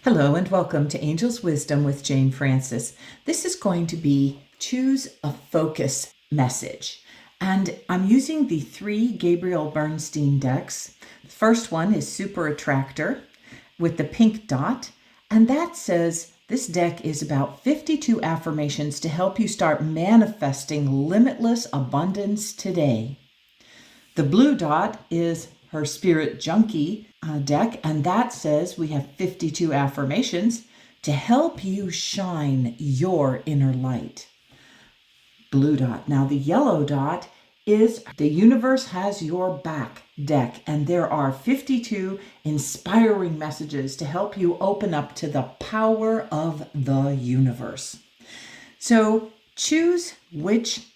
Hello and welcome to Angel's Wisdom with Jane Francis. This is going to be Choose a Focus message. And I'm using the 3 Gabrielle Bernstein decks. The first one is Super Attractor with the pink dot. And that says this deck is about 52 affirmations to help you start manifesting limitless abundance today. The blue dot is her Spirit Junkie deck, and that says we have 52 affirmations to help you shine your inner light. Blue dot. Now the yellow dot is the Universe Has Your Back deck, and there are 52 inspiring messages to help you open up to the power of the universe. So choose which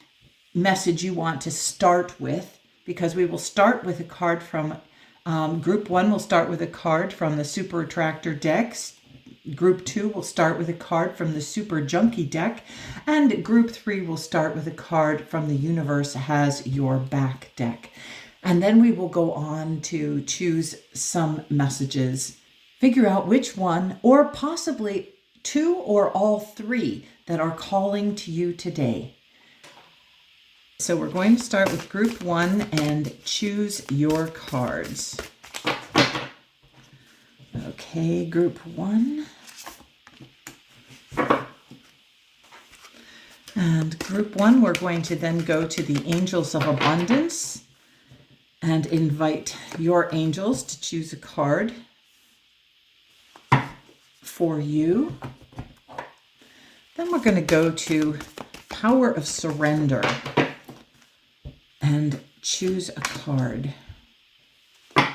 message you want to start with, because we will start with a card from Group 1 will start with a card from the Super Attractor decks. Group 2 will start with a card from the Super Junkie deck. And Group 3 will start with a card from the Universe Has Your Back deck. And then we will go on to choose some messages. Figure out which one, or possibly 2 or all 3, that are calling to you today. So we're going to start with Group 1 and choose your cards. Okay, Group 1. And Group 1, we're going to then go to the Angels of Abundance and invite your angels to choose a card for you. Then we're going to go to Power of Surrender and choose a card. And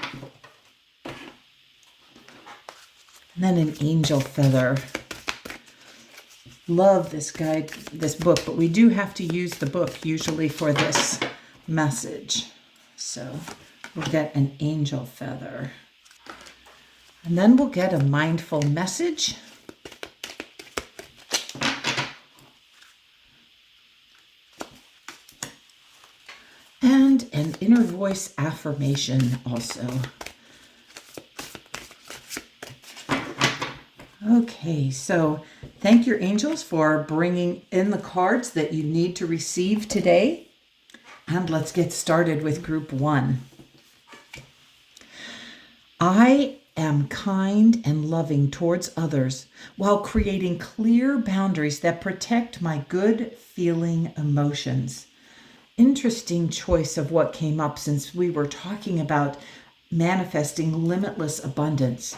then an angel feather. Love this guide, this book, but we do have to use the book usually for this message. So we'll get an angel feather. And then we'll get a mindful message. And an inner voice affirmation also. Okay, so thank your angels for bringing in the cards that you need to receive today. And let's get started with Group 1. I am kind and loving towards others while creating clear boundaries that protect my good feeling emotions. Interesting choice of what came up, since we were talking about manifesting limitless abundance.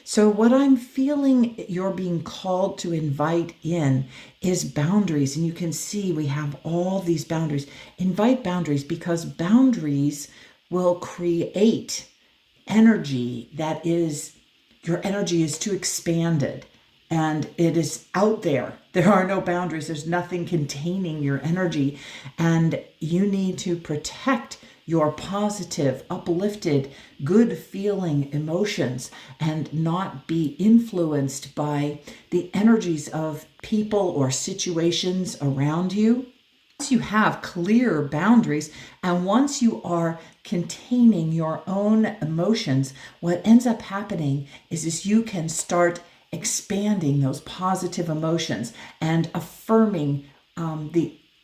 So what I'm feeling you're being called to invite in is boundaries. And you can see we have all these boundaries. Invite boundaries, because boundaries will create energy that is, your energy is too expanded. And it is out there. There are no boundaries. There's nothing containing your energy. And you need to protect your positive, uplifted, good feeling emotions and not be influenced by the energies of people or situations around you. Once you have clear boundaries, and once you are containing your own emotions, what ends up happening is you can start expanding those positive emotions and affirming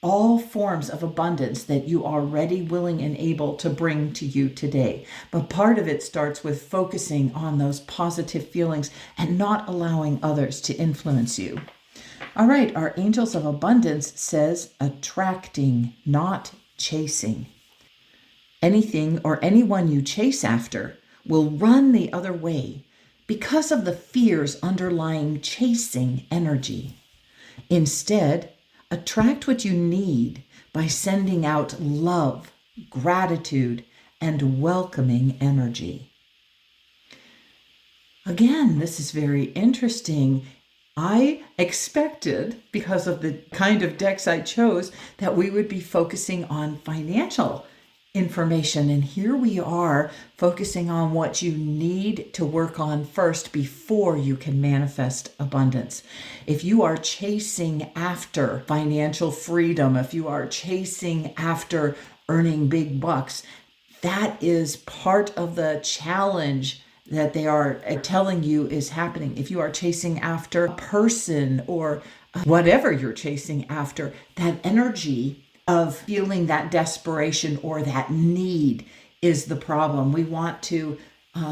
all forms of abundance that you are ready, willing, and able to bring to you today. But part of it starts with focusing on those positive feelings and not allowing others to influence you. All right, our Angels of Abundance says attracting, not chasing. Anything or anyone you chase after will run the other way because of the fears underlying chasing energy. Instead, attract what you need by sending out love, gratitude, and welcoming energy. Again, this is very interesting. I expected, because of the kind of decks I chose, that we would be focusing on financial information. And here we are focusing on what you need to work on first before you can manifest abundance. If you are chasing after financial freedom, if you are chasing after earning big bucks, that is part of the challenge that they are telling you is happening. If you are chasing after a person or whatever you're chasing after, that energy of feeling that desperation or that need is the problem. We want to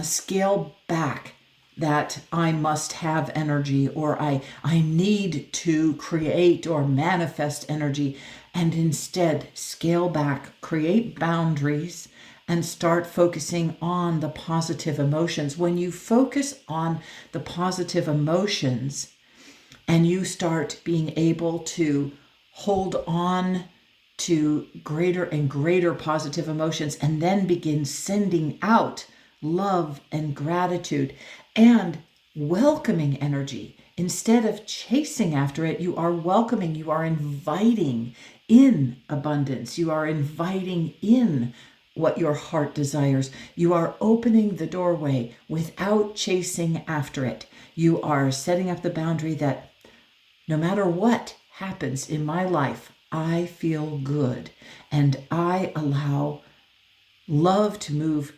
scale back that I must have energy, or I need to create or manifest energy, and instead scale back, create boundaries, and start focusing on the positive emotions. When you focus on the positive emotions and you start being able to hold on to greater and greater positive emotions, and then begin sending out love and gratitude and welcoming energy. Instead of chasing after it, you are welcoming, you are inviting in abundance, you are inviting in what your heart desires. You are opening the doorway without chasing after it. You are setting up the boundary that no matter what happens in my life, I feel good, and I allow love to move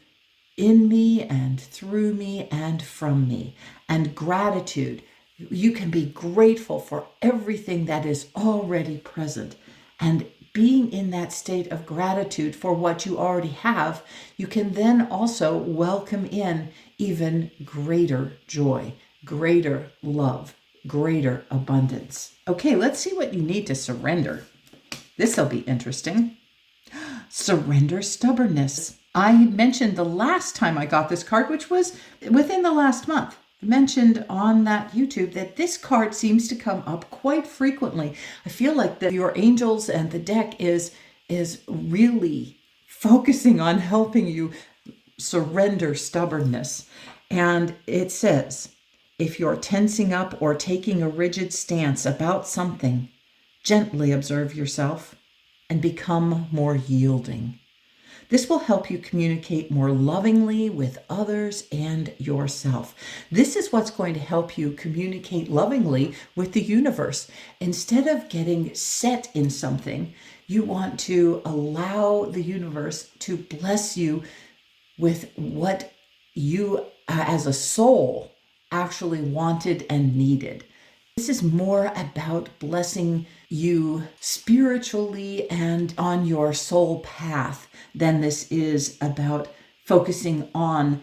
in me and through me and from me. And gratitude, you can be grateful for everything that is already present. And being in that state of gratitude for what you already have, you can then also welcome in even greater joy, greater love, greater abundance. Okay, let's see what you need to surrender. This will be interesting. Surrender stubbornness. I mentioned the last time I got this card, which was within the last month, mentioned on that YouTube that this card seems to come up quite frequently. I feel like that your angels and the deck is really focusing on helping you surrender stubbornness. And it says, if you're tensing up or taking a rigid stance about something, gently observe yourself and become more yielding. This will help you communicate more lovingly with others and yourself. This is what's going to help you communicate lovingly with the universe. Instead of getting set in something, you want to allow the universe to bless you with what you as a soul actually wanted and needed. This is more about blessing you spiritually and on your soul path than this is about focusing on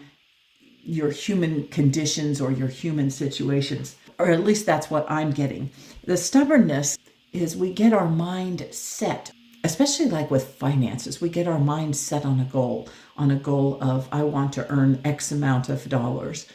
your human conditions or your human situations. Or at least that's what I'm getting. The stubbornness is we get our mind set, especially like with finances. We get our mind set on a goal of I want to earn X amount of dollars.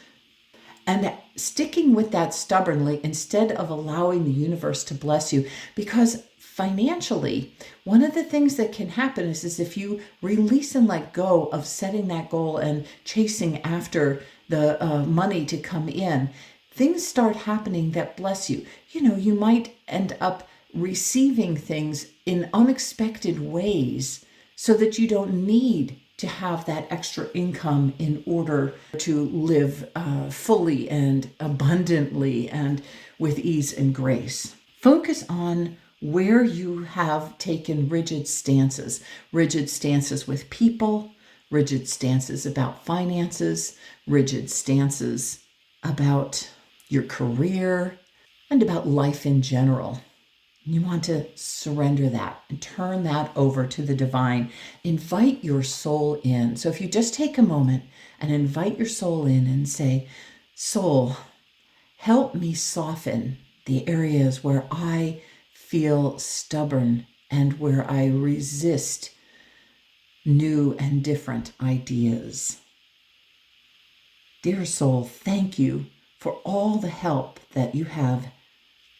And sticking with that stubbornly instead of allowing the universe to bless you. Because financially, one of the things that can happen is if you release and let go of setting that goal and chasing after the money to come in, things start happening that bless you. You know, you might end up receiving things in unexpected ways so that you don't need to have that extra income in order to live fully and abundantly and with ease and grace. Focus on where you have taken rigid stances with people, rigid stances about finances, rigid stances about your career, and about life in general. You want to surrender that and turn that over to the divine. Invite your soul in. So if you just take a moment and invite your soul in and say, soul, help me soften the areas where I feel stubborn and where I resist new and different ideas. Dear soul, thank you for all the help that you have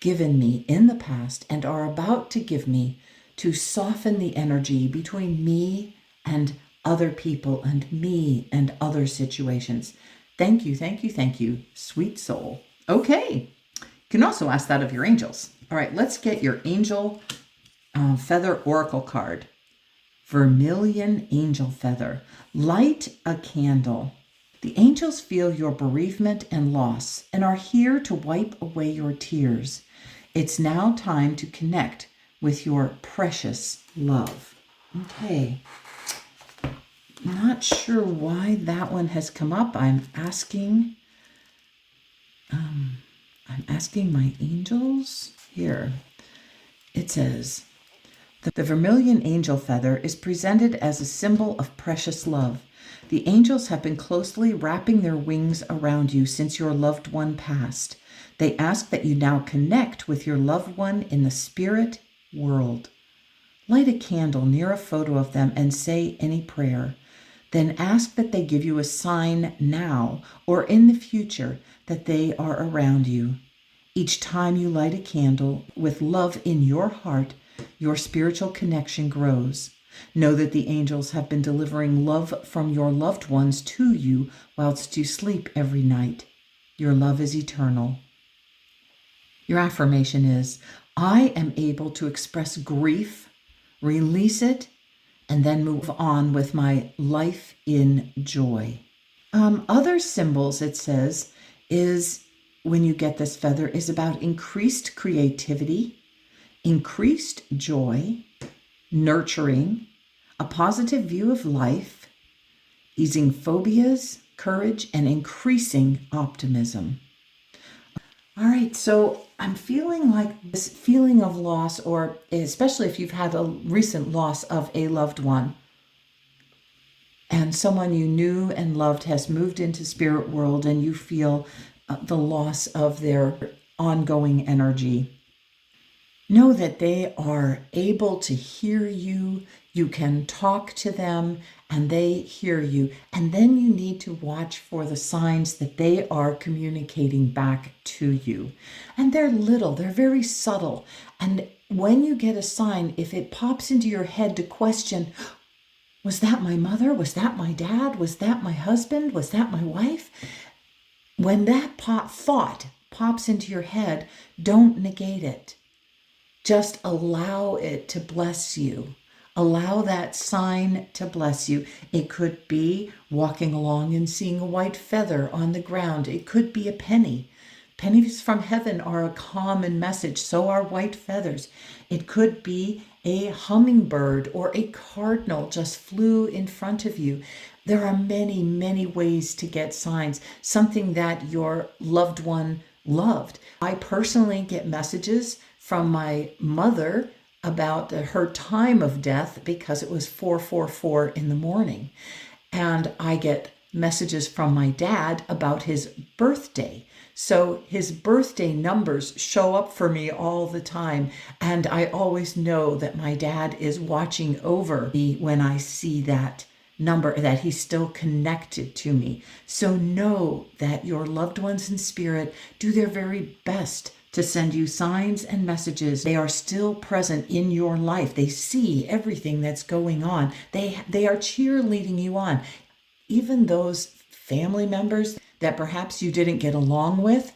given me in the past and are about to give me to soften the energy between me and other people and me and other situations. Thank you, thank you, thank you, sweet soul. Okay, you can also ask that of your angels. All right, let's get your angel feather oracle card. Vermilion angel feather. Light a candle. The angels feel your bereavement and loss and are here to wipe away your tears. It's now time to connect with your precious love. Okay. Not sure why that one has come up. I'm asking my angels here. It says, the vermilion angel feather is presented as a symbol of precious love. The angels have been closely wrapping their wings around you since your loved one passed. They ask that you now connect with your loved one in the spirit world. Light a candle near a photo of them and say any prayer. Then ask that they give you a sign now or in the future that they are around you. Each time you light a candle with love in your heart, your spiritual connection grows. Know that the angels have been delivering love from your loved ones to you whilst you sleep every night. Your love is eternal. Your affirmation is, I am able to express grief, release it, and then move on with my life in joy. Other symbols, it says, is when you get this feather, is about increased creativity, increased joy, nurturing, a positive view of life, easing phobias, courage, and increasing optimism. All right, so I'm feeling like this feeling of loss, or especially if you've had a recent loss of a loved one, and someone you knew and loved has moved into spirit world, and you feel the loss of their ongoing energy. Know that they are able to hear you. You can talk to them and they hear you. And then you need to watch for the signs that they are communicating back to you. And they're little, they're very subtle. And when you get a sign, if it pops into your head to question, was that my mother? Was that my dad? Was that my husband? Was that my wife? When that thought pops into your head, don't negate it. Just allow it to bless you. Allow that sign to bless you. It could be walking along and seeing a white feather on the ground. It could be a penny. Pennies from heaven are a common message. So are white feathers. It could be a hummingbird or a cardinal just flew in front of you. There are many, many ways to get signs. Something that your loved one loved. I personally get messages from my mother about her time of death because it was 4:44 in the morning. And I get messages from my dad about his birthday. So his birthday numbers show up for me all the time. And I always know that my dad is watching over me when I see that number, that he's still connected to me. So know that your loved ones in spirit do their very best to send you signs and messages. They are still present in your life. They see everything that's going on. They are cheerleading you on. Even those family members that perhaps you didn't get along with,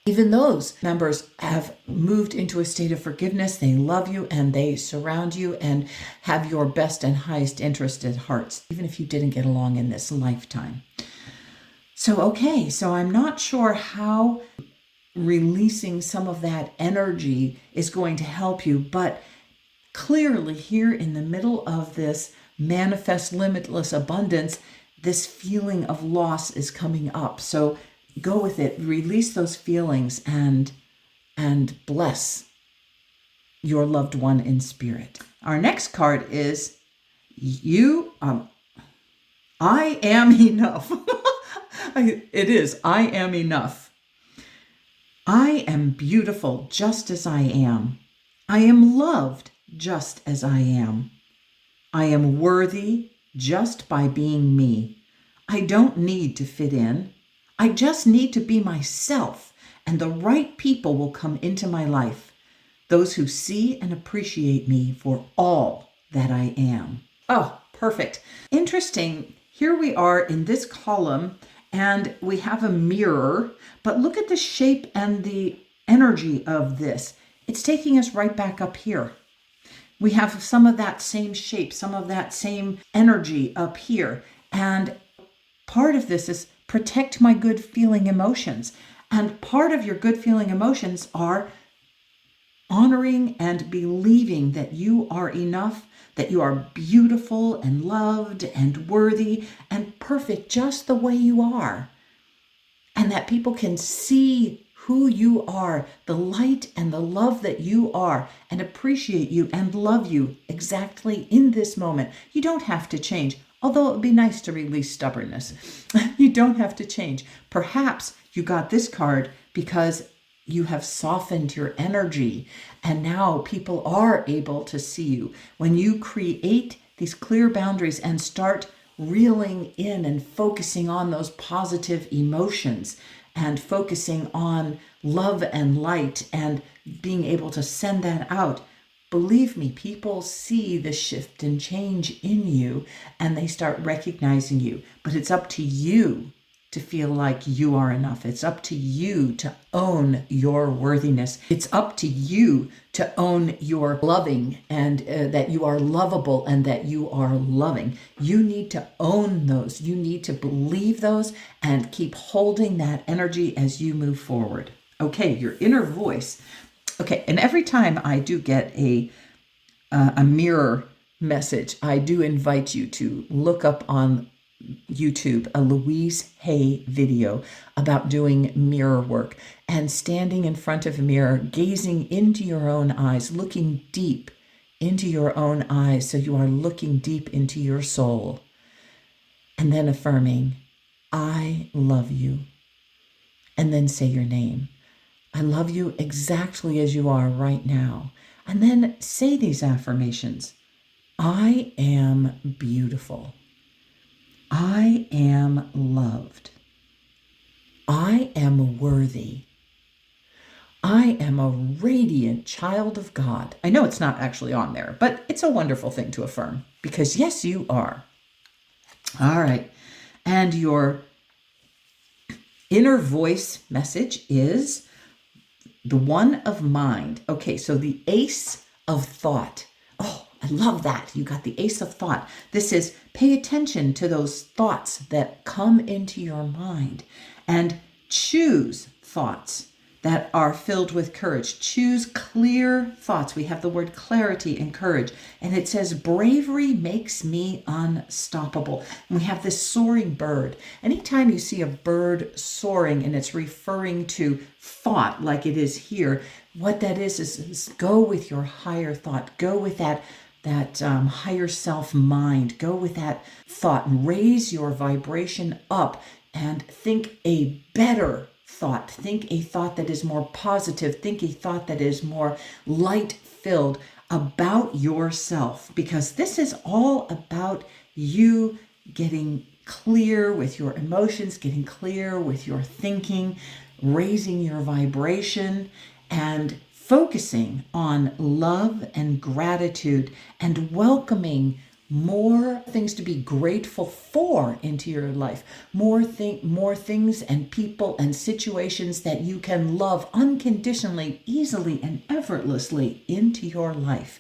even those members have moved into a state of forgiveness. They love you and they surround you and have your best and highest interest at heart, even if you didn't get along in this lifetime. So I'm not sure how releasing some of that energy is going to help you, but clearly here in the middle of this manifest limitless abundance, this feeling of loss is coming up. So go with it, release those feelings and bless your loved one in spirit. Our next card is I am enough. It is, I am enough. I am beautiful just as I am. I am loved just as I am. I am worthy just by being me. I don't need to fit in. I just need to be myself, and the right people will come into my life. Those who see and appreciate me for all that I am. Oh, perfect. Interesting. Here we are in this column, and we have a mirror, but look at the shape and the energy of this. It's taking us right back up here. We have some of that same shape, some of that same energy up here. And part of this is protect my good feeling emotions. And part of your good feeling emotions are honoring and believing that you are enough, that you are beautiful and loved and worthy and perfect just the way you are. And that people can see who you are, the light and the love that you are, and appreciate you and love you exactly in this moment. You don't have to change, although it would be nice to release stubbornness. You don't have to change. Perhaps you got this card because you have softened your energy, and now people are able to see you. When you create these clear boundaries and start reeling in and focusing on those positive emotions and focusing on love and light and being able to send that out, believe me, people see the shift and change in you and they start recognizing you. But it's up to you to feel like you are enough. It's up to you to own your worthiness. It's up to you to own your loving and that you are lovable and that you are loving. You need to own those. You need to believe those and keep holding that energy as you move forward. Okay, your inner voice. Okay, and every time I do get a mirror message, I do invite you to look up on YouTube a Louise Hay video about doing mirror work and standing in front of a mirror, gazing into your own eyes, looking deep into your own eyes. So you are looking deep into your soul and then affirming, I love you. And then say your name. I love you exactly as you are right now. And then say these affirmations. I am beautiful. I am loved. I am worthy. I am a radiant child of God. I know it's not actually on there, but it's a wonderful thing to affirm because yes, you are. All right. And your inner voice message is the one of mind. Okay, so the ace of thought. Oh, I love that. You got the ace of thought. This is pay attention to those thoughts that come into your mind and choose thoughts that are filled with courage. Choose clear thoughts. We have the word clarity and courage. And it says, bravery makes me unstoppable. And we have this soaring bird. Anytime you see a bird soaring and it's referring to thought like it is here, what that is go with your higher thought. Go with that higher self mind. Go with that thought and raise your vibration up and think a better thought. Think a thought that is more positive. Think a thought that is more light-filled about yourself, because this is all about you getting clear with your emotions, getting clear with your thinking, raising your vibration, and focusing on love and gratitude and welcoming more things to be grateful for into your life, more things and people and situations that you can love unconditionally, easily, and effortlessly into your life.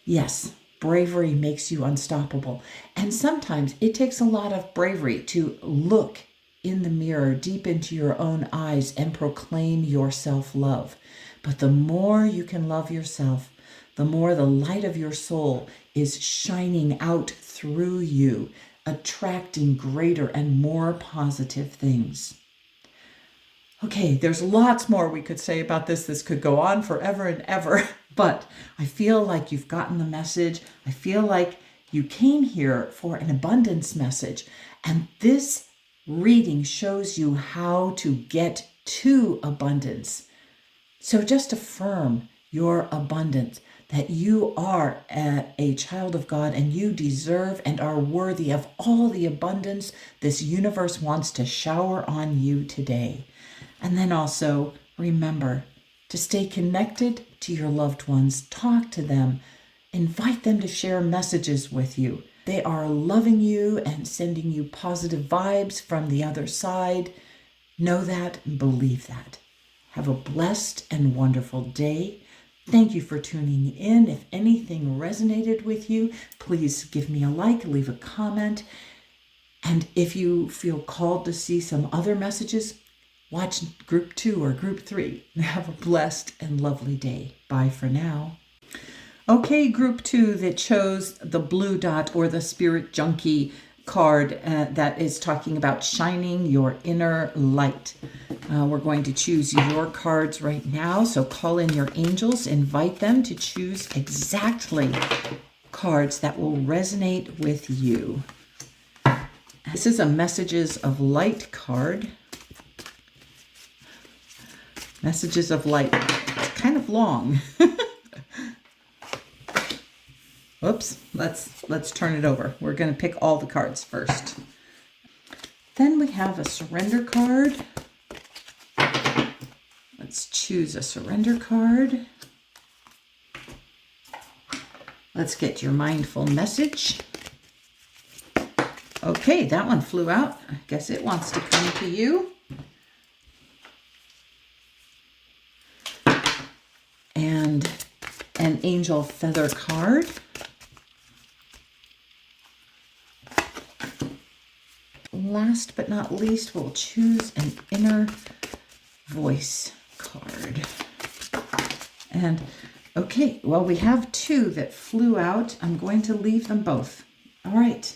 Yes, bravery makes you unstoppable. And sometimes it takes a lot of bravery to look in the mirror deep into your own eyes and proclaim your self-love. But the more you can love yourself, the more the light of your soul is shining out through you, attracting greater and more positive things. Okay, there's lots more we could say about this. This could go on forever and ever, but I feel like you've gotten the message. I feel like you came here for an abundance message, and this reading shows you how to get to abundance. So just affirm your abundance, that you are a child of God and you deserve and are worthy of all the abundance this universe wants to shower on you today. And then also remember to stay connected to your loved ones. Talk to them. Invite them to share messages with you. They are loving you and sending you positive vibes from the other side. Know that and believe that. Have a blessed and wonderful day. Thank you for tuning in. If anything resonated with you, please give me a like, leave a comment. And if you feel called to see some other messages, watch group 2 or group 3. Have a blessed and lovely day. Bye for now. Okay, group 2 that chose the blue dot or the Spirit Junkie card that is talking about shining your inner light. We're going to choose your cards right now. So call in your angels, invite them to choose exactly cards that will resonate with you. This is a Messages of Light card. Messages of Light. It's kind of long. Oops, let's turn it over. We're going to pick all the cards first. Then we have a surrender card. Let's choose a surrender card. Let's get your mindful message. Okay, that one flew out. I guess it wants to come to you. And an angel feather card. Last but not least, we'll choose an inner voice card. And okay, well, we have 2 that flew out. I'm going to leave them both. All right,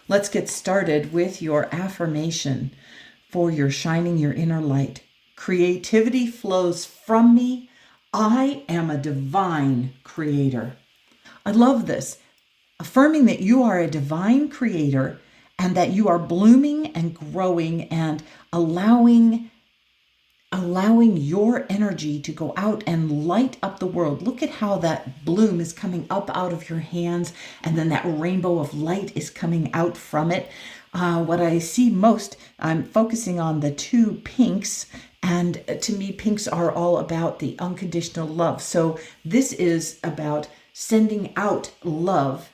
let's get started with your affirmation for your shining your inner light. Creativity flows from me. I am a divine creator. I love this. Affirming that you are a divine creator and that you are blooming and growing and allowing your energy to go out and light up the world. Look at how that bloom is coming up out of your hands, and then that rainbow of light is coming out from it. What I see most, I'm focusing on the 2 pinks, and to me, pinks are all about the unconditional love. So this is about sending out love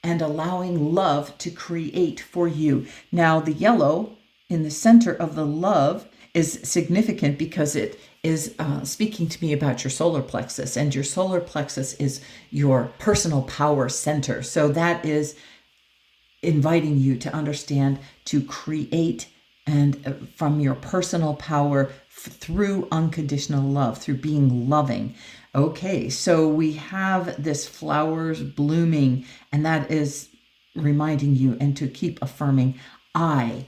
and allowing love to create for you. Now, the yellow in the center of the love is significant because it is speaking to me about your solar plexus, and your solar plexus is your personal power center. So that is inviting you to understand, to create and from your personal power through unconditional love, through being loving. Okay, so we have this flowers blooming, and that is reminding you and to keep affirming, I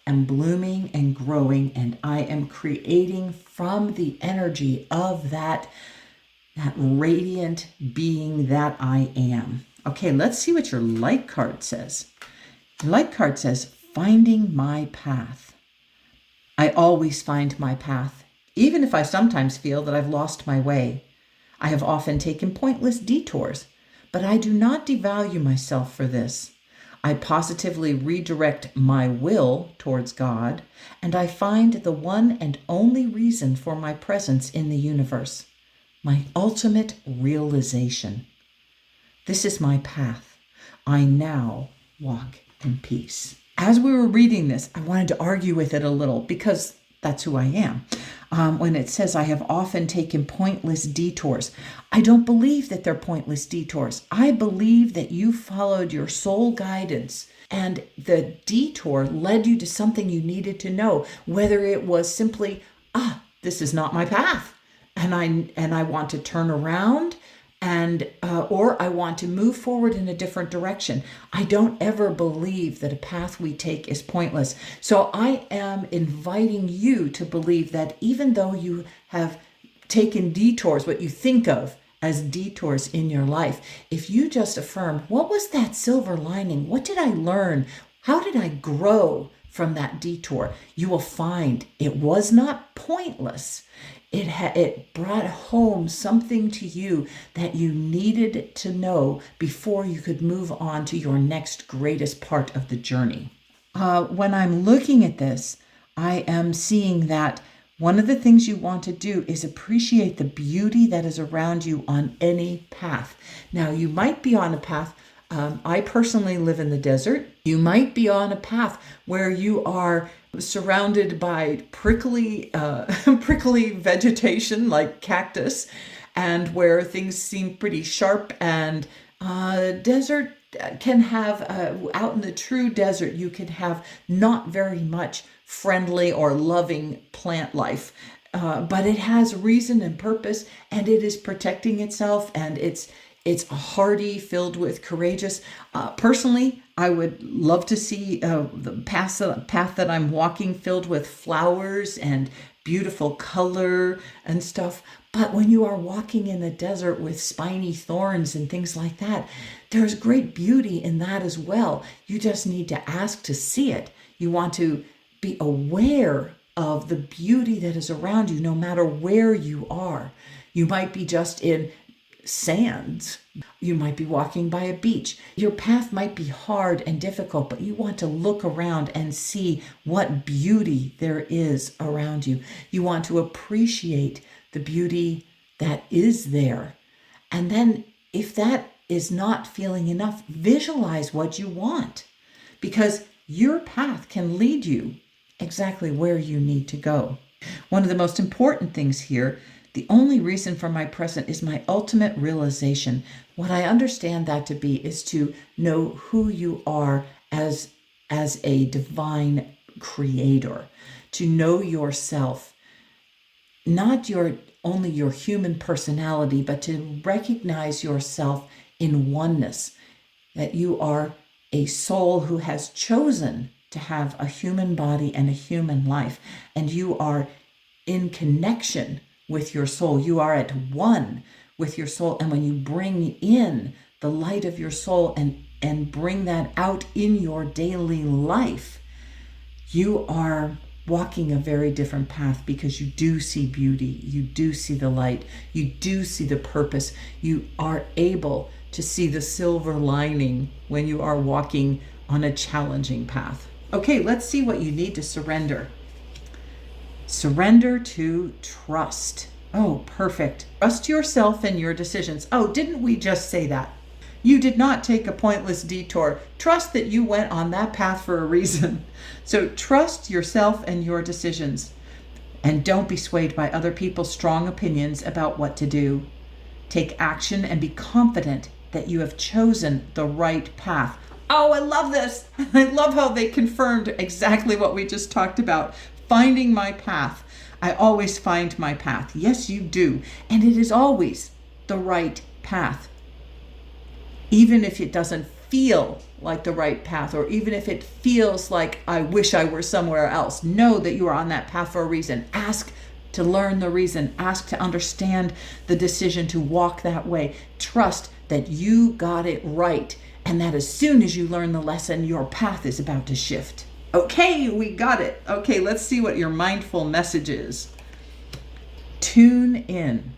am blooming and growing, and I am creating from the energy of that radiant being that I am. Okay, let's see what your light card says. Your light card says, finding my path. I always find my path, even if I sometimes feel that I've lost my way. I have often taken pointless detours, but I do not devalue myself for this. I positively redirect my will towards God, and I find the one and only reason for my presence in the universe, my ultimate realization. This is my path. I now walk in peace. As we were reading this, I wanted to argue with it a little because that's who I am. When it says I have often taken pointless detours, I don't believe that they're pointless detours. I believe that you followed your soul guidance and the detour led you to something you needed to know, whether it was simply, this is not my path, and I want to turn around, and or I want to move forward in a different direction. I don't ever believe that a path we take is pointless. So I am inviting you to believe that even though you have taken detours, what you think of as detours in your life, if you just affirm, what was that silver lining? What did I learn? How did I grow from that detour? You will find it was not pointless. It brought home something to you that you needed to know before you could move on to your next greatest part of the journey. When I'm looking at this, I am seeing that one of the things you want to do is appreciate the beauty that is around you on any path. Now, you might be on a path. I personally live in the desert. You might be on a path where you are surrounded by prickly vegetation like cactus, and where things seem pretty sharp, and desert can have, out in the true desert, you can have not very much friendly or loving plant life. But it has reason and purpose, and it is protecting itself, and it's hardy, filled with courageous. Personally, I would love to see the path that I'm walking filled with flowers and beautiful color and stuff. But when you are walking in the desert with spiny thorns and things like that, there's great beauty in that as well. You just need to ask to see it. You want to be aware of the beauty that is around you, no matter where you are. You might be just in sands. You might be walking by a beach. Your path might be hard and difficult, but you want to look around and see what beauty there is around you. You want to appreciate the beauty that is there. And then if that is not feeling enough, visualize what you want, because your path can lead you exactly where you need to go. One of the most important things here, the only reason for my present is my ultimate realization. What I understand that to be is to know who you are as a divine creator, to know yourself, not only your human personality, but to recognize yourself in oneness, that you are a soul who has chosen to have a human body and a human life, and you are in connection with your soul. You are at one with your soul, and when you bring in the light of your soul and bring that out in your daily life, you are walking a very different path, because you do see beauty, you do see the light, you do see the purpose, you are able to see the silver lining when you are walking on a challenging path. Okay, let's see what you need to surrender. Surrender to trust. Oh, perfect. Trust yourself and your decisions. Oh, didn't we just say that? You did not take a pointless detour. Trust that you went on that path for a reason. So trust yourself and your decisions. And don't be swayed by other people's strong opinions about what to do. Take action and be confident that you have chosen the right path. Oh, I love this. I love how they confirmed exactly what we just talked about. Finding my path. I always find my path. Yes, you do. And it is always the right path. Even if it doesn't feel like the right path, or even if it feels like I wish I were somewhere else, know that you are on that path for a reason. Ask to learn the reason. Ask to understand the decision to walk that way. Trust that you got it right, and that as soon as you learn the lesson, your path is about to shift. Okay, we got it. Okay, let's see what your mindful message is. Tune in.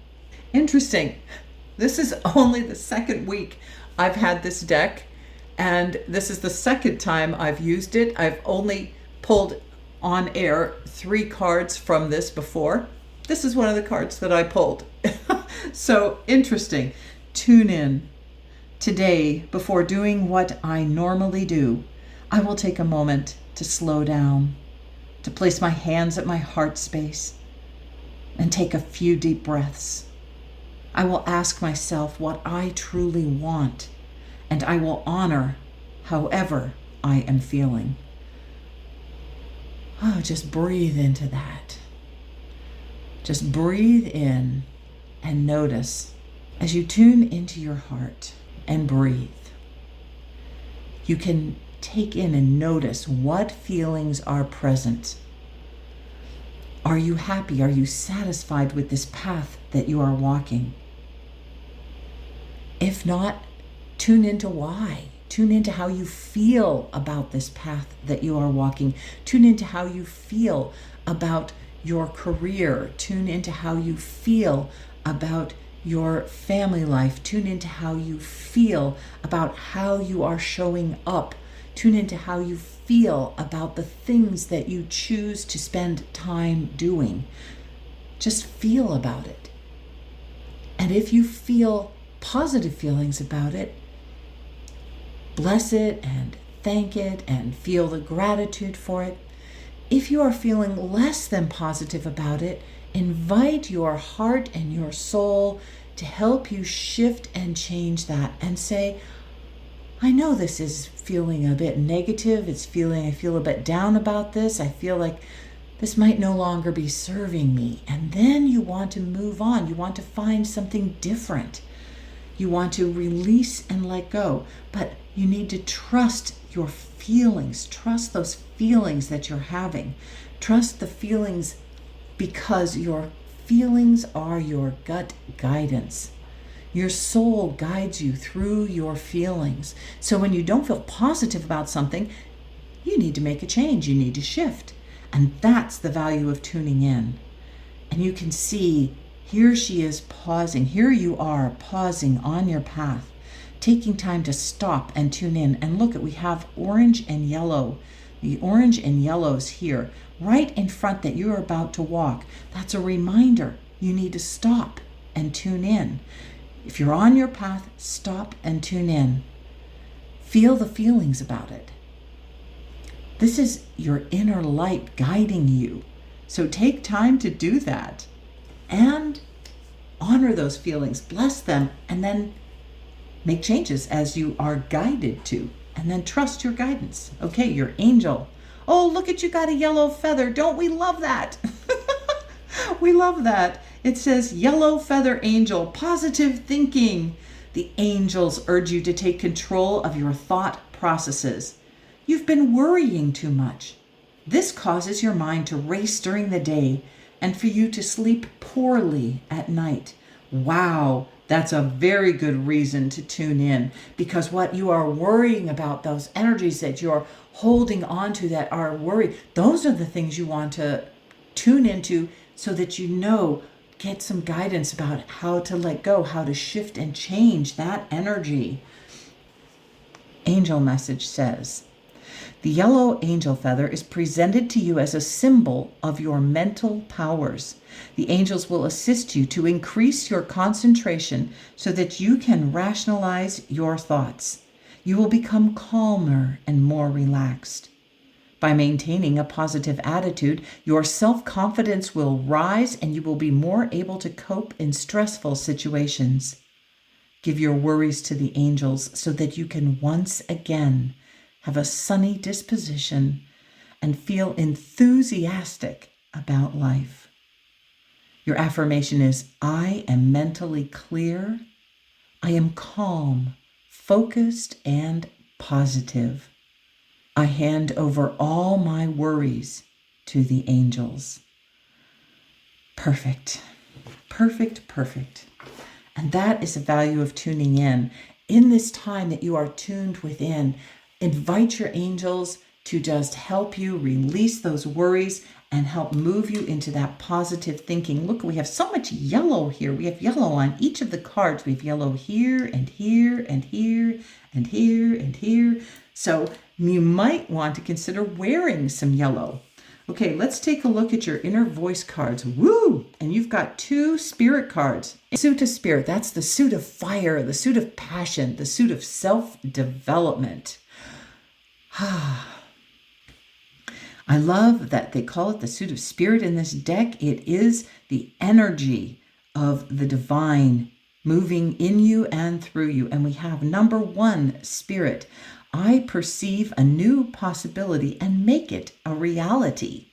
Interesting. This is only the second week I've had this deck, and this is the second time I've used it. I've only pulled on air 3 cards from this before. This is one of the cards that I pulled. So interesting. Tune in. Today, before doing what I normally do, I will take a moment to slow down, to place my hands at my heart space, and take a few deep breaths. I will ask myself what I truly want, and I will honor however I am feeling. Oh, just breathe into that. Just breathe in and notice as you tune into your heart and breathe. You can take in and notice what feelings are present. Are you happy? Are you satisfied with this path that you are walking? If not, tune into why. Tune into how you feel about this path that you are walking. Tune into how you feel about your career. Tune into how you feel about your family life. Tune into how you feel about how you are showing up. Tune into how you feel about the things that you choose to spend time doing. Just feel about it. And if you feel positive feelings about it, bless it and thank it and feel the gratitude for it. If you are feeling less than positive about it, invite your heart and your soul to help you shift and change that, and say, I know this is feeling a bit negative. I feel a bit down about this. I feel like this might no longer be serving me. And then you want to move on. You want to find something different. You want to release and let go. But you need to trust your feelings. Trust those feelings that you're having. Trust the feelings, because your feelings are your gut guidance. Your soul guides you through your feelings. So when you don't feel positive about something, you need to make a change. You need to shift. And that's the value of tuning in. And you can see, here she is pausing. Here you are pausing on your path, taking time to stop and tune in. And look, we have orange and yellow. The orange and yellows here, right in front that you're about to walk. That's a reminder. You need to stop and tune in. If you're on your path, stop and tune in. Feel the feelings about it. This is your inner light guiding you. So take time to do that and honor those feelings, bless them, and then make changes as you are guided to. And then trust your guidance. Okay, your angel. Oh, look at you, got a yellow feather. Don't we love that? We love that. It says, yellow feather angel, positive thinking. The angels urge you to take control of your thought processes. You've been worrying too much. This causes your mind to race during the day and for you to sleep poorly at night. Wow, that's a very good reason to tune in, because what you are worrying about, those energies that you're holding on to that are worried, those are the things you want to tune into so that you know, get some guidance about how to let go, how to shift and change that energy. Angel message says, the yellow angel feather is presented to you as a symbol of your mental powers. The angels will assist you to increase your concentration so that you can rationalize your thoughts. You will become calmer and more relaxed. By maintaining a positive attitude, your self-confidence will rise and you will be more able to cope in stressful situations. Give your worries to the angels so that you can once again have a sunny disposition and feel enthusiastic about life. Your affirmation is, I am mentally clear. I am calm, focused, and positive. I hand over all my worries to the angels. Perfect, perfect, perfect. And that is the value of tuning in. In this time that you are tuned within, invite your angels to just help you release those worries and help move you into that positive thinking. Look, we have so much yellow here. We have yellow on each of the cards. We have yellow here and here and here and here and here. So you might want to consider wearing some yellow. Okay, let's take a look at your inner voice cards. Woo! And you've got 2 spirit cards. Suit of spirit, that's the suit of fire, the suit of passion, the suit of self-development. I love that they call it the suit of spirit in this deck. It is the energy of the divine moving in you and through you. And we have number 1, spirit. I perceive a new possibility and make it a reality.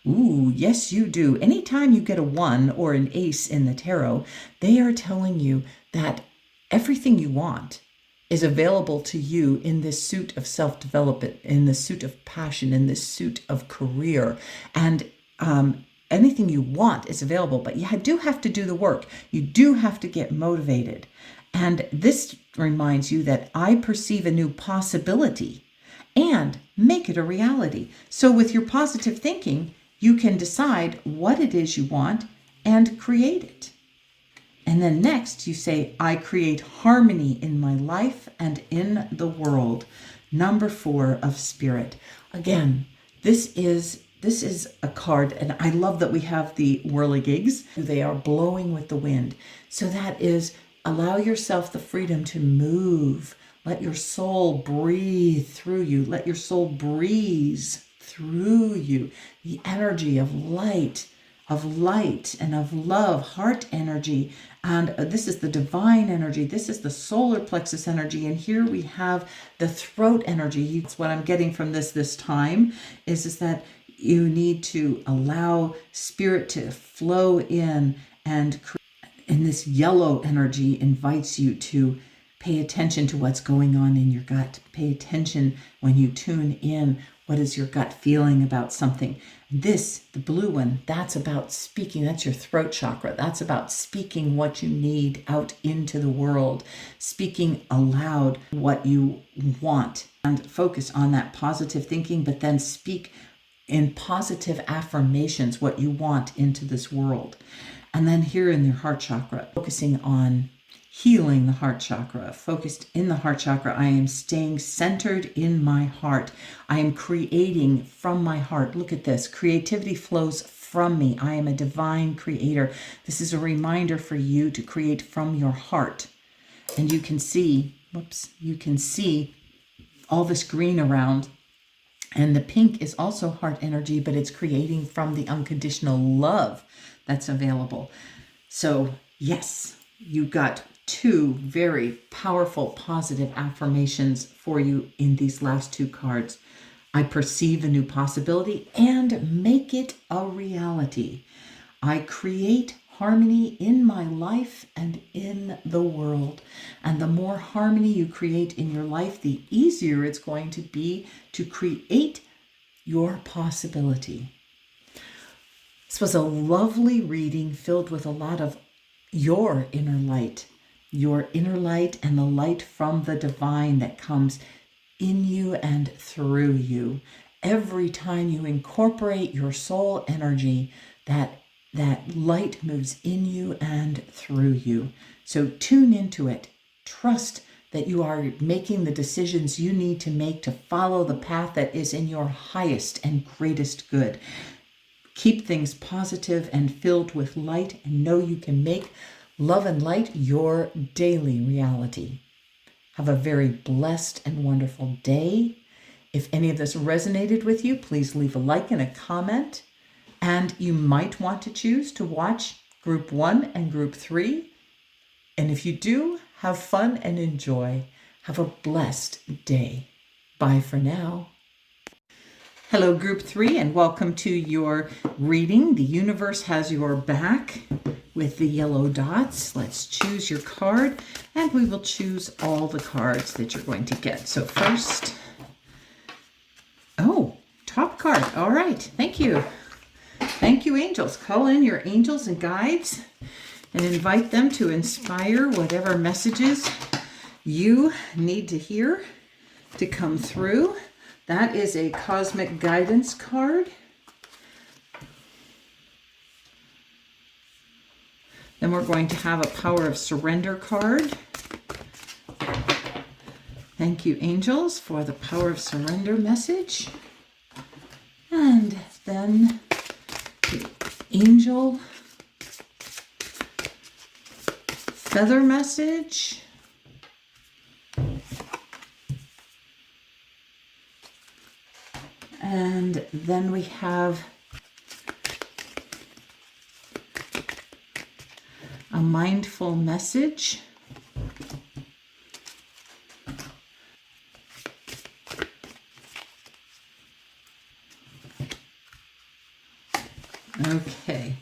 Ooh, yes, you do. Anytime you get a 1 or an ace in the tarot, they are telling you that everything you want is available to you in this suit of self-development, in the suit of passion, in this suit of career. And anything you want is available, but you do have to do the work. You do have to get motivated. And this reminds you that I perceive a new possibility and make it a reality. So with your positive thinking, you can decide what it is you want and create it. And then next you say, I create harmony in my life and in the world. Number 4 of spirit. Again, this is a card, and I love that we have the whirligigs. They are blowing with the wind. So that is, allow yourself the freedom to move. Let your soul breathe through you. Let your soul breeze through you. The energy of light, of light and of love, heart energy. And this is the divine energy. This is the solar plexus energy. And here we have the throat energy. It's what I'm getting from this time is that you need to allow spirit to flow in, and this yellow energy invites you to pay attention to what's going on in your gut. Pay attention when you tune in. What is your gut feeling about something? This, the blue one, that's about speaking. That's your throat chakra. That's about speaking what you need out into the world, speaking aloud what you want, and focus on that positive thinking, but then speak in positive affirmations what you want into this world. And then here in your heart chakra, focusing on healing the heart chakra. Focused in the heart chakra, I am staying centered in my heart. I am creating from my heart. Look at this. Creativity flows from me. I am a divine creator. This is a reminder for you to create from your heart. And you can see, you can see all this green around. And the pink is also heart energy, but it's creating from the unconditional love that's available. So yes, you got two very powerful positive affirmations for you in these last two cards. I perceive a new possibility and make it a reality. I create harmony in my life and in the world. And the more harmony you create in your life, the easier it's going to be to create your possibility. This was a lovely reading filled with a lot of your inner light and the light from the divine that comes in you and through you. Every time you incorporate your soul energy, that light moves in you and through you. So tune into it. Trust that you are making the decisions you need to make to follow the path that is in your highest and greatest good. Keep things positive and filled with light, and know you can make love and light your daily reality. Have a very blessed and wonderful day. If any of this resonated with you, please leave a like and a comment. And you might want to choose to watch Group 1 and Group 3. And if you do, have fun and enjoy. Have a blessed day. Bye for now. Hello, Group 3, and welcome to your reading. The universe has your back with the yellow dots. Let's choose your card, and we will choose all the cards that you're going to get. So first, top card. All right, thank you. Thank you, angels. Call in your angels and guides and invite them to inspire whatever messages you need to hear to come through. That is a cosmic guidance card. Then we're going to have a power of surrender card. Thank you, angels, for the power of surrender message. And then the angel feather message. And then we have a mindful message. Okay.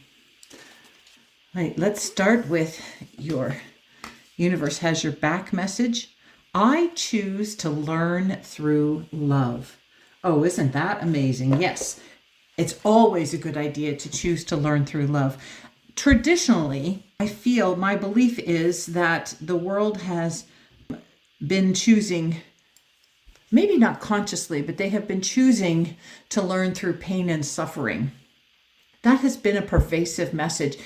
Right, let's start with your universe has your back message. I choose to learn through love. Oh, isn't that amazing? Yes, it's always a good idea to choose to learn through love. Traditionally, I feel my belief is that the world has been choosing, maybe not consciously, but they have been choosing to learn through pain and suffering. That has been a pervasive message.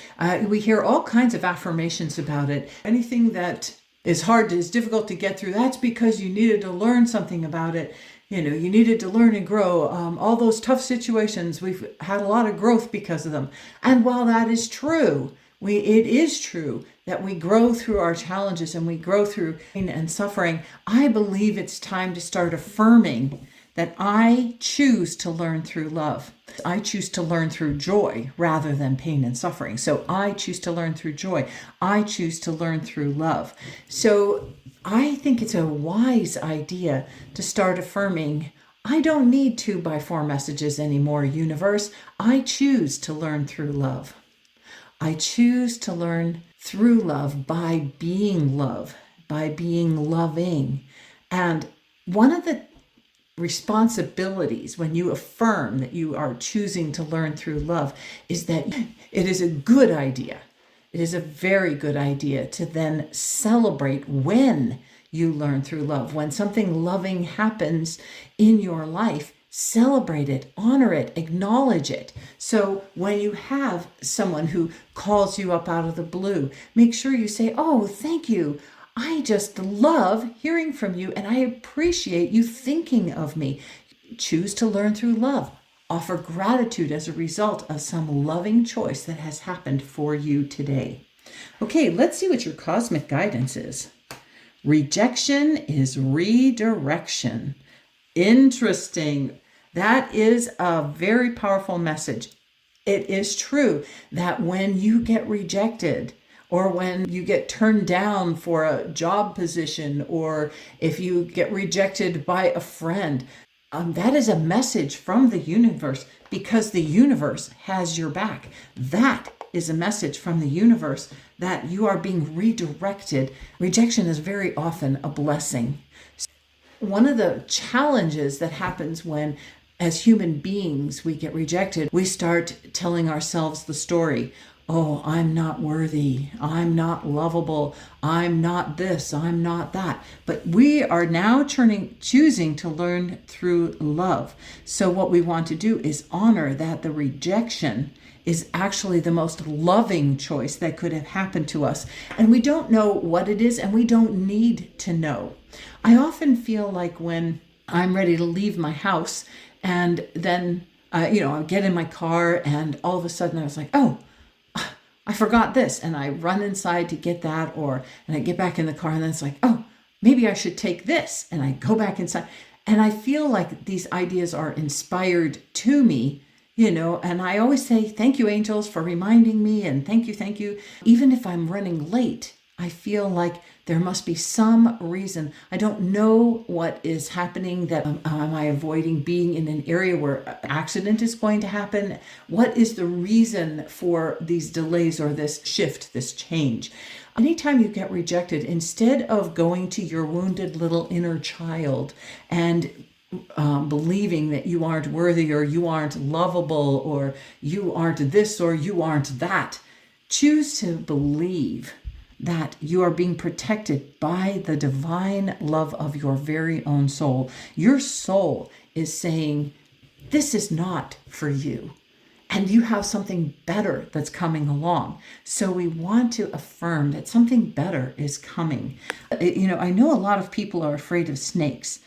We hear all kinds of affirmations about it. Anything that is hard, is difficult to get through, that's because you needed to learn something about it. You know, you needed to learn and grow. All those tough situations, we've had a lot of growth because of them. And while that is true, it is true that we grow through our challenges and we grow through pain and suffering. I believe it's time to start affirming that I choose to learn through love. I choose to learn through joy rather than pain and suffering. So I choose to learn through joy. I choose to learn through love. So I think it's a wise idea to start affirming, I don't need 2x4 messages anymore, universe. I choose to learn through love. I choose to learn through love by being love, by being loving. And one of the responsibilities when you affirm that you are choosing to learn through love is that it is a good idea. It is a very good idea to then celebrate when you learn through love. When something loving happens in your life, celebrate it, honor it, acknowledge it. So when you have someone who calls you up out of the blue, make sure you say, oh, thank you. I just love hearing from you and I appreciate you thinking of me. Choose to learn through love. Offer gratitude as a result of some loving choice that has happened for you today. Okay, let's see what your cosmic guidance is. Rejection is redirection. Interesting. That is a very powerful message. It is true that when you get rejected, or when you get turned down for a job position, or if you get rejected by a friend, that is a message from the universe, because the universe has your back. That is a message from the universe that you are being redirected. Rejection is very often a blessing. One of the challenges that happens when, as human beings, we get rejected, we start telling ourselves the story. Oh, I'm not worthy. I'm not lovable. I'm not this. I'm not that. But we are now choosing to learn through love. So what we want to do is honor that the rejection is actually the most loving choice that could have happened to us. And we don't know what it is, and we don't need to know. I often feel like when I'm ready to leave my house, and then, I get in my car, and all of a sudden I was like, oh, I forgot this, and I run inside to get that, and I get back in the car, and then it's like, oh, maybe I should take this, and I go back inside. And I feel like these ideas are inspired to me, and I always say, thank you, angels, for reminding me, and thank you. Even if I'm running late, I feel like there must be some reason. I don't know what is happening. That am I avoiding being in an area where an accident is going to happen? What is the reason for these delays or this shift, this change? Anytime you get rejected, instead of going to your wounded little inner child and believing that you aren't worthy, or you aren't lovable, or you aren't this, or you aren't that, choose to believe that you are being protected by the divine love of your very own soul. Your soul is saying, this is not for you, and you have something better that's coming along. So we want to affirm that something better is coming. I know a lot of people are afraid of snakes,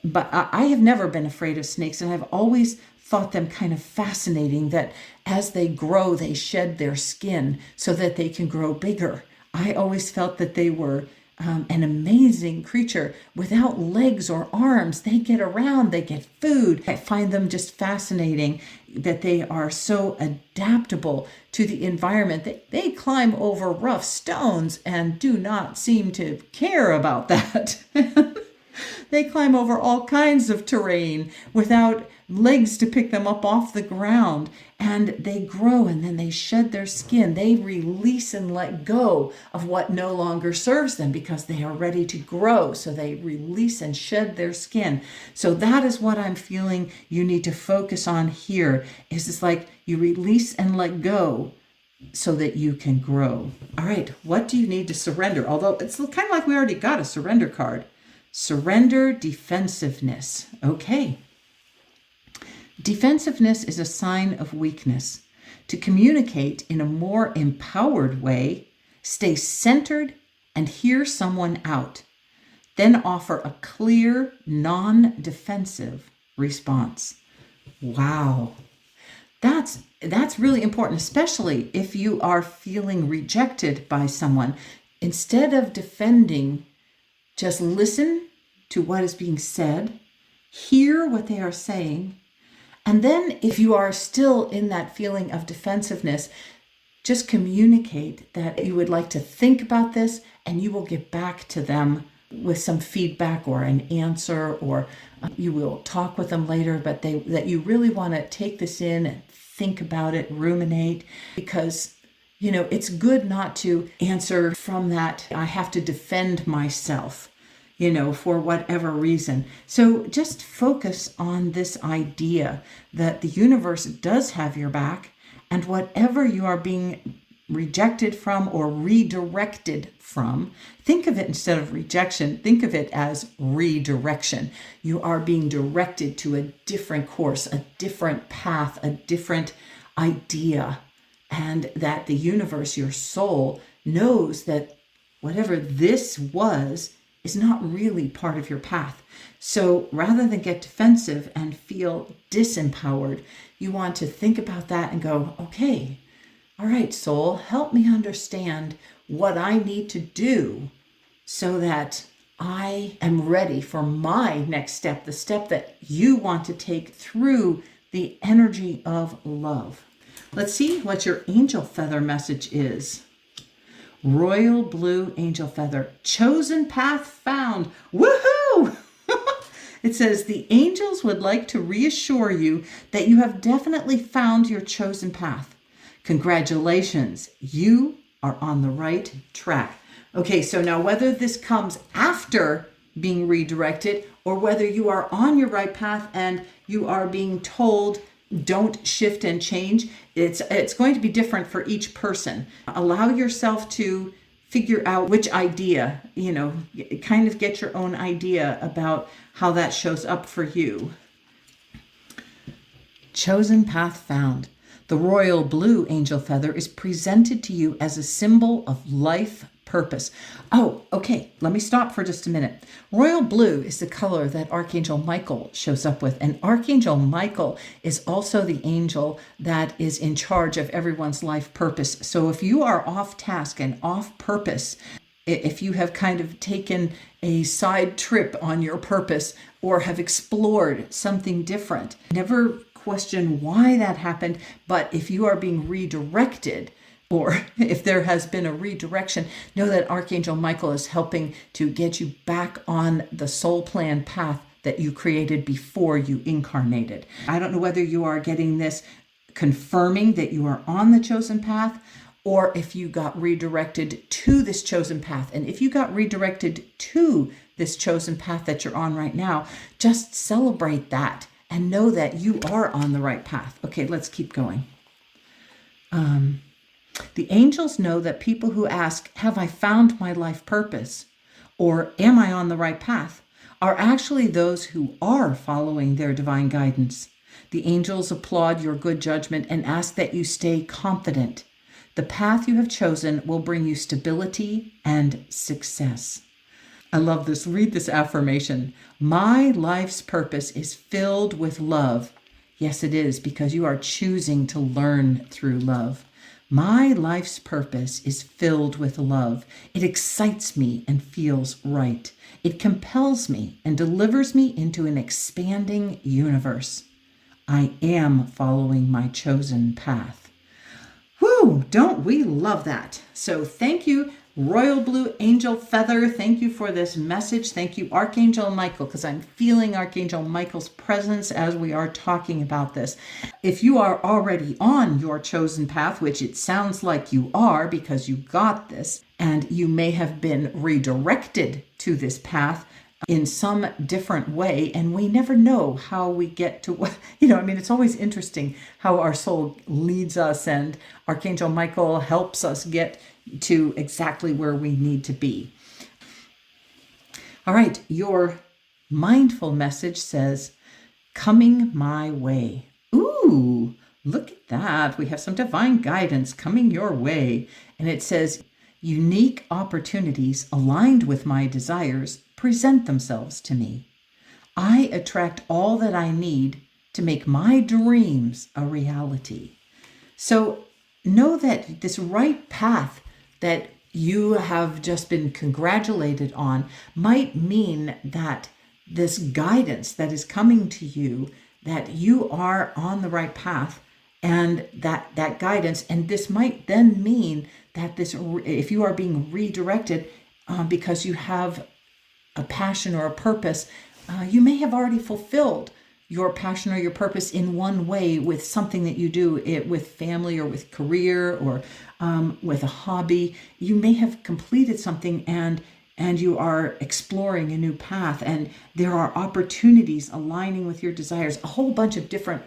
but I have never been afraid of snakes, and I've always thought them kind of fascinating, that as they grow, they shed their skin so that they can grow bigger. I always felt that they were an amazing creature without legs or arms. They get around, they get food. I find them just fascinating that they are so adaptable to the environment that they climb over rough stones and do not seem to care about that. They climb over all kinds of terrain without legs to pick them up off the ground, and they grow, and then they shed their skin. They release and let go of what no longer serves them because they are ready to grow. So they release and shed their skin. So that is what I'm feeling you need to focus on here. Is it's like you release and let go so that you can grow. All right, what do you need to surrender? Although it's kind of like we already got a surrender card. Surrender defensiveness. Okay. Defensiveness is a sign of weakness. To communicate in a more empowered way, stay centered and hear someone out. Then offer a clear, non-defensive response. Wow. That's really important, especially if you are feeling rejected by someone. Instead of defending, just listen to what is being said, hear what they are saying. And then if you are still in that feeling of defensiveness, just communicate that you would like to think about this, and you will get back to them with some feedback or an answer, or you will talk with them later, but that you really want to take this in and think about it, ruminate, because it's good not to answer from that I have to defend myself, for whatever reason. So just focus on this idea that the universe does have your back, and whatever you are being rejected from or redirected from, think of it, instead of rejection, think of it as redirection. You are being directed to a different course, a different path, a different idea, and that the universe, your soul, knows that whatever this was is not really part of your path. So rather than get defensive and feel disempowered, you want to think about that and go, okay, all right, soul, help me understand what I need to do so that I am ready for my next step, the step that you want to take through the energy of love. Let's see what your angel feather message is. Royal blue angel feather, chosen path found. Woohoo! It says, the angels would like to reassure you that you have definitely found your chosen path. Congratulations, you are on the right track. Okay, so now whether this comes after being redirected or whether you are on your right path and you are being told don't shift and change, it's going to be different for each person. Allow yourself to figure out which idea, kind of get your own idea about how that shows up for you. Chosen path found. The royal blue angel feather is presented to you as a symbol of life purpose. Oh, okay. Let me stop for just a minute. Royal blue is the color that Archangel Michael shows up with. And Archangel Michael is also the angel that is in charge of everyone's life purpose. So if you are off task and off purpose, if you have kind of taken a side trip on your purpose or have explored something different, never question why that happened. But if you are being redirected, or if there has been a redirection, know that Archangel Michael is helping to get you back on the soul plan path that you created before you incarnated. I don't know whether you are getting this confirming that you are on the chosen path, or if you got redirected to this chosen path. And if you got redirected to this chosen path that you're on right now, just celebrate that and know that you are on the right path. Okay, let's keep going. The angels know that people who ask, have I found my life purpose? Or am I on the right path? Are actually those who are following their divine guidance. The angels applaud your good judgment and ask that you stay confident. The path you have chosen will bring you stability and success. I love this. Read this affirmation. My life's purpose is filled with love. Yes, it is, because you are choosing to learn through love. My life's purpose is filled with love. It excites me and feels right. It compels me and delivers me into an expanding universe. I am following my chosen path. Woo! Don't we love that? So thank you, Royal Blue Angel Feather. Thank you for this message. Thank you, Archangel Michael, because I'm feeling Archangel Michael's presence as we are talking about this. If you are already on your chosen path, which it sounds like you are because you got this, and you may have been redirected to this path in some different way, and we never know how we get to what, it's always interesting how our soul leads us, and Archangel Michael helps us get to exactly where we need to be. All right, your mindful message says, coming my way. Ooh, look at that. We have some divine guidance coming your way. And it says, unique opportunities aligned with my desires present themselves to me. I attract all that I need to make my dreams a reality. So know that this right path that you have just been congratulated on might mean that this guidance that is coming to you, that you are on the right path, and that guidance. And this might then mean that if you are being redirected because you have a passion or a purpose, you may have already fulfilled your passion or your purpose in one way with something that you do, with family or with career or with a hobby. You may have completed something and you are exploring a new path, and there are opportunities aligning with your desires. A whole bunch of different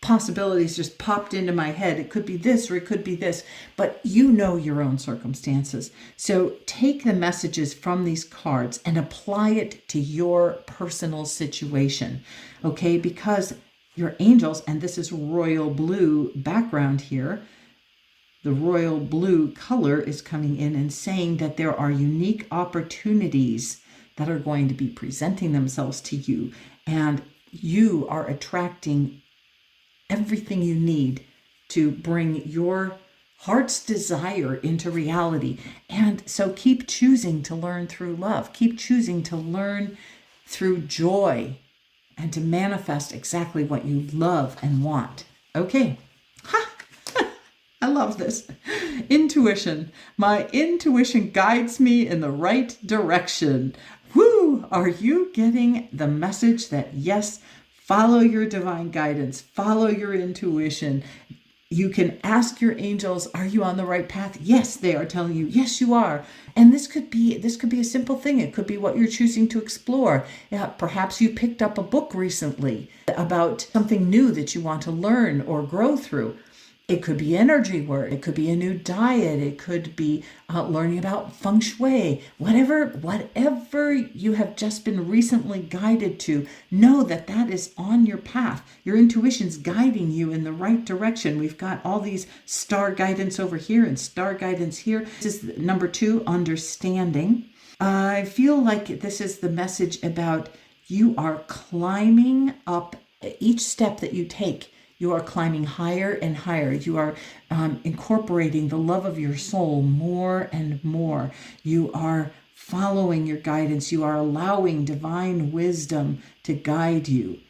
possibilities just popped into my head. It could be this or it could be this, but you know your own circumstances. So take the messages from these cards and apply it to your personal situation, okay? Because your angels, and this is royal blue background here, the royal blue color is coming in and saying that there are unique opportunities that are going to be presenting themselves to you, and you are attracting everything you need to bring your heart's desire into reality. And so keep choosing to learn through love. Keep choosing to learn through joy and to manifest exactly what you love and want. Okay. Ha! I love this. Intuition. My intuition guides me in the right direction. Woo! Are you getting the message that yes, follow your divine guidance, follow your intuition? You can ask your angels, are you on the right path? Yes, they are telling you, yes, you are. And this could be a simple thing. It could be what you're choosing to explore. Perhaps you picked up a book recently about something new that you want to learn or grow through. It could be energy work. It could be a new diet. It could be learning about feng shui. Whatever you have just been recently guided to, know that that is on your path. Your intuition's guiding you in the right direction. We've got all these star guidance over here and star guidance here. This is number 2, understanding. I feel like this is the message about you are climbing up each step that you take. You are climbing higher and higher. You are incorporating the love of your soul more and more. You are following your guidance. You are allowing divine wisdom to guide you.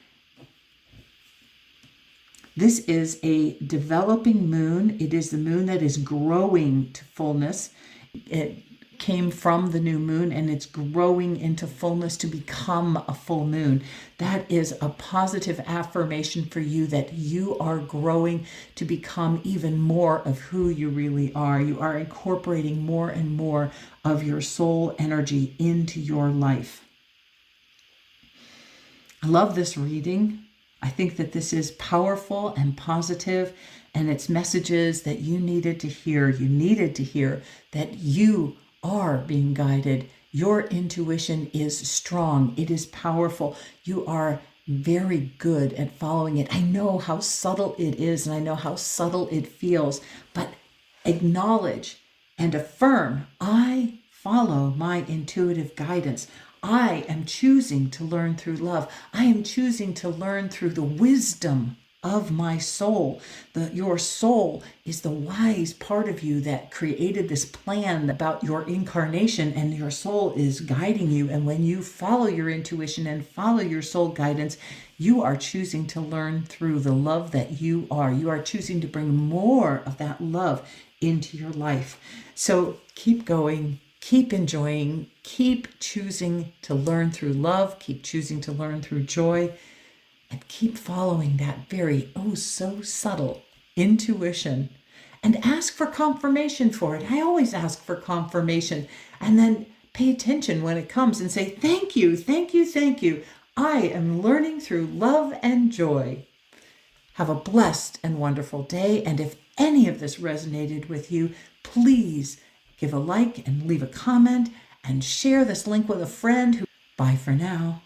This is a developing moon. It is the moon that is growing to fullness. It came from the new moon and it's growing into fullness to become a full moon. That is a positive affirmation for you that you are growing to become even more of who you really are. You are incorporating more and more of your soul energy into your life. I love this reading. I think that this is powerful and positive, and it's messages that you needed to hear. You needed to hear that you are being guided. Your intuition is strong. It is powerful. You are very good at following it. I know how subtle it is, and I know how subtle it feels, but acknowledge and affirm, I follow my intuitive guidance. I am choosing to learn through love. I am choosing to learn through the wisdom of my soul. Your soul is the wise part of you that created this plan about your incarnation, and your soul is guiding you. And when you follow your intuition and follow your soul guidance, you are choosing to learn through the love that you are. You are choosing to bring more of that love into your life. So keep going, keep enjoying, keep choosing to learn through love, keep choosing to learn through joy, and keep following that very, so subtle intuition, and ask for confirmation for it. I always ask for confirmation, and then pay attention when it comes and say, thank you, thank you, thank you. I am learning through love and joy. Have a blessed and wonderful day. And if any of this resonated with you, please give a like and leave a comment and share this link with a friend. Bye for now.